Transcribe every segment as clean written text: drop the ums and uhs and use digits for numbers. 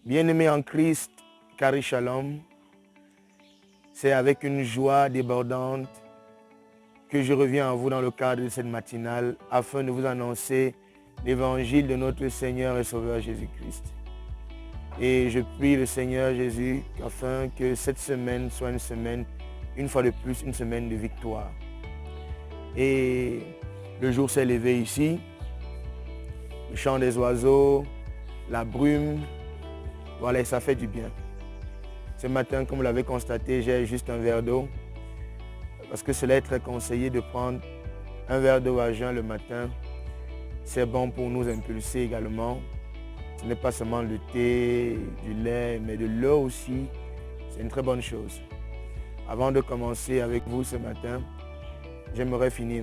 Bien-aimés en Christ, Kari Shalom, c'est avec une joie débordante que je reviens à vous dans le cadre de cette matinale afin de vous annoncer l'évangile de notre Seigneur et Sauveur Jésus-Christ. Et je prie le Seigneur Jésus afin que cette semaine soit une semaine, une fois de plus, une semaine de victoire. Et le jour s'est levé ici, le chant des oiseaux, la brume, voilà, et ça fait du bien. Ce matin, comme vous l'avez constaté, j'ai juste un verre d'eau, parce que cela est très conseillé de prendre un verre d'eau à jeun le matin. C'est bon pour nous impulser également. Ce n'est pas seulement le thé, du lait, mais de l'eau aussi. C'est une très bonne chose. Avant de commencer avec vous ce matin, j'aimerais finir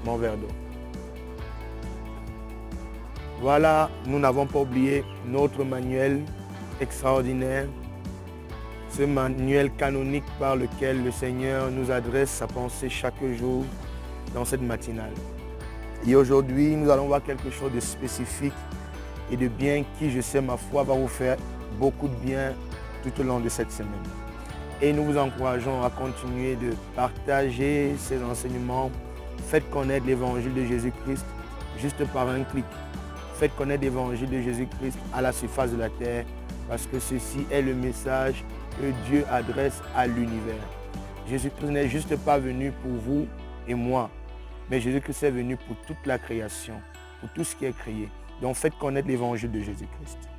mon verre d'eau. Voilà, nous n'avons pas oublié notre manuel extraordinaire, ce manuel canonique par lequel le Seigneur nous adresse sa pensée chaque jour dans cette matinale. Et aujourd'hui, nous allons voir quelque chose de spécifique et de bien qui, je sais, ma foi, va vous faire beaucoup de bien tout au long de cette semaine. Et nous vous encourageons à continuer de partager ces enseignements. Faites connaître l'évangile de Jésus-Christ juste par un clic. Faites connaître l'évangile de Jésus-Christ à la surface de la terre, parce que ceci est le message que Dieu adresse à l'univers. Jésus-Christ n'est juste pas venu pour vous et moi, mais Jésus-Christ est venu pour toute la création, pour tout ce qui est créé. Donc faites connaître l'évangile de Jésus-Christ.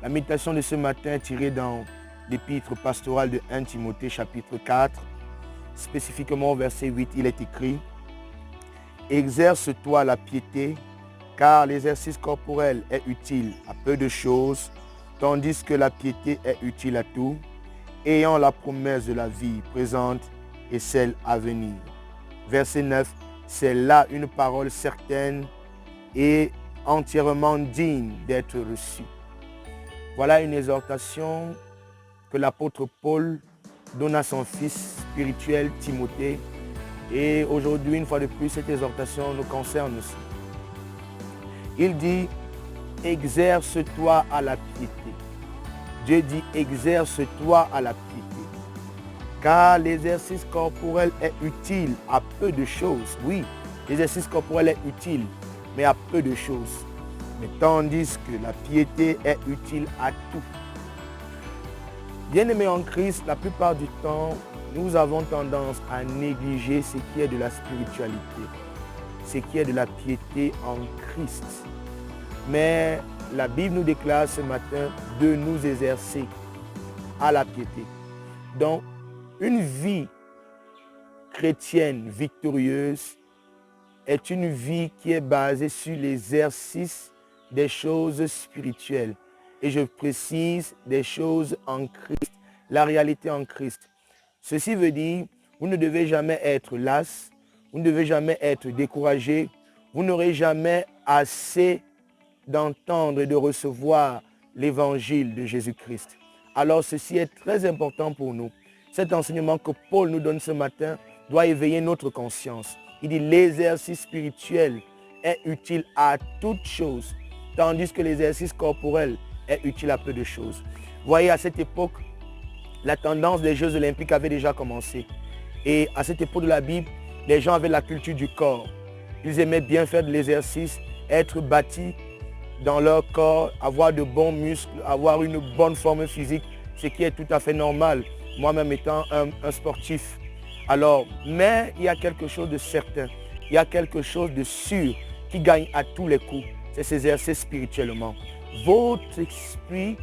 La méditation de ce matin est tirée dans l'épître pastorale de 1 Timothée chapitre 4, spécifiquement au verset 8, il est écrit « Exerce-toi la piété, car l'exercice corporel est utile à peu de choses, tandis que la piété est utile à tout, ayant la promesse de la vie présente et celle à venir. » Verset 9, c'est là une parole certaine et entièrement digne d'être reçue. Voilà une exhortation que l'apôtre Paul donne à son fils spirituel Timothée. Et aujourd'hui, une fois de plus, cette exhortation nous concerne aussi. Il dit, exerce-toi à la piété. Dieu dit, exerce-toi à la piété. Car l'exercice corporel est utile à peu de choses. Oui, l'exercice corporel est utile, mais à peu de choses. Mais tandis que la piété est utile à tout. Bien-aimés en Christ, la plupart du temps, nous avons tendance à négliger ce qui est de la spiritualité, ce qui est de la piété en Christ. Mais la Bible nous déclare ce matin de nous exercer à la piété. Donc, une vie chrétienne victorieuse est une vie qui est basée sur l'exercice des choses spirituelles. Et je précise des choses en Christ, la réalité en Christ. Ceci veut dire, vous ne devez jamais être las, vous ne devez jamais être découragé, vous n'aurez jamais assez d'entendre et de recevoir l'évangile de Jésus-Christ. Alors ceci est très important pour nous. Cet enseignement que Paul nous donne ce matin doit éveiller notre conscience. Il dit l'exercice spirituel est utile à toutes choses, tandis que l'exercice corporel est utile à peu de choses. Voyez, à cette époque, la tendance des Jeux olympiques avait déjà commencé. Et à cette époque de la Bible, les gens avaient la culture du corps. Ils aimaient bien faire de l'exercice, être bâtis dans leur corps, avoir de bons muscles, avoir une bonne forme physique, ce qui est tout à fait normal, moi-même étant un sportif. Alors, mais il y a quelque chose de certain, il y a quelque chose de sûr qui gagne à tous les coups, c'est s'exercer spirituellement. Votre esprit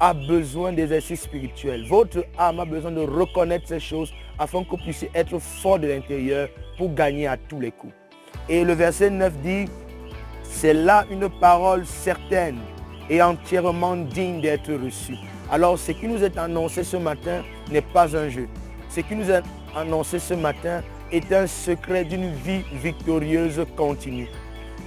a besoin d'exercice spirituel. Votre âme a besoin de reconnaître ces choses afin que vous puissiez être fort de l'intérieur pour gagner à tous les coups. Et le verset 9 dit, c'est là une parole certaine et entièrement digne d'être reçue. Alors ce qui nous est annoncé ce matin n'est pas un jeu. Ce qui nous est annoncé ce matin est un secret d'une vie victorieuse continue.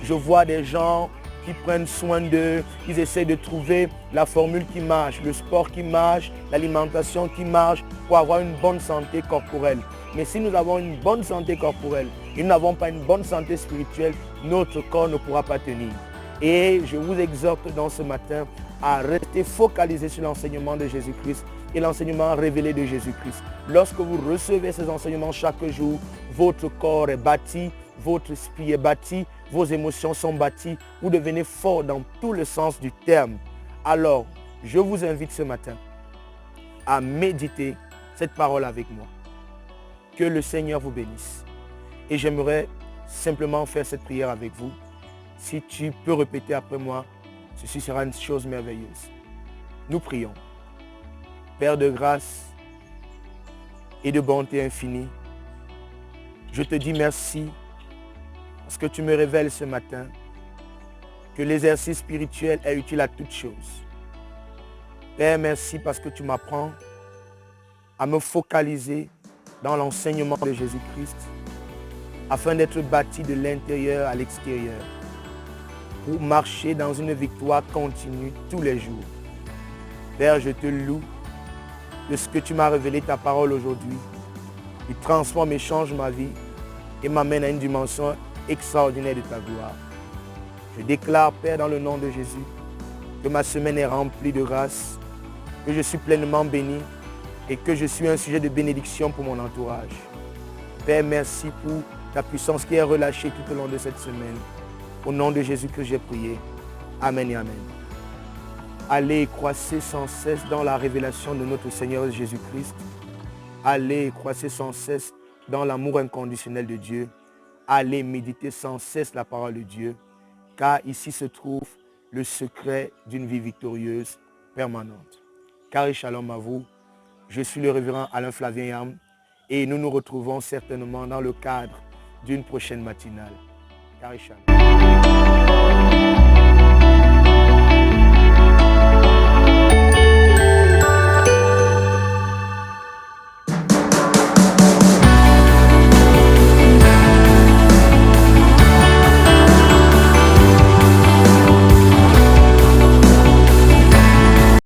Je vois des gens qui prennent soin d'eux, ils essaient de trouver la formule qui marche, le sport qui marche, l'alimentation qui marche pour avoir une bonne santé corporelle. Mais si nous avons une bonne santé corporelle et nous n'avons pas une bonne santé spirituelle, notre corps ne pourra pas tenir. Et je vous exhorte dans ce matin à rester focalisé sur l'enseignement de Jésus-Christ et l'enseignement révélé de Jésus-Christ. Lorsque vous recevez ces enseignements chaque jour, votre corps est bâti, votre esprit est bâti, vos émotions sont bâties, vous devenez fort dans tout le sens du terme. Alors, je vous invite ce matin à méditer cette parole avec moi. Que le Seigneur vous bénisse. Et j'aimerais simplement faire cette prière avec vous. Si tu peux répéter après moi, ceci sera une chose merveilleuse. Nous prions. Père de grâce et de bonté infinie, je te dis merci parce que tu me révèles ce matin que l'exercice spirituel est utile à toutes choses. Père, merci parce que tu m'apprends à me focaliser dans l'enseignement de Jésus-Christ afin d'être bâti de l'intérieur à l'extérieur pour marcher dans une victoire continue tous les jours. Père, je te loue de ce que tu m'as révélé ta parole aujourd'hui. Il transforme et change ma vie et m'amène à une dimension extraordinaire de ta gloire. Je déclare, Père, dans le nom de Jésus, que ma semaine est remplie de grâce, que je suis pleinement béni et que je suis un sujet de bénédiction pour mon entourage. Père, merci pour ta puissance qui est relâchée tout au long de cette semaine. Au nom de Jésus que j'ai prié. Amen et Amen. Allez et croissez sans cesse dans la révélation de notre Seigneur Jésus-Christ. Allez et croissez sans cesse dans l'amour inconditionnel de Dieu. Allez méditer sans cesse la parole de Dieu, car ici se trouve le secret d'une vie victorieuse permanente. Carré shalom à vous. Je suis le révérend Alain Flavien Yam et nous nous retrouvons certainement dans le cadre d'une prochaine matinale. Carré shalom.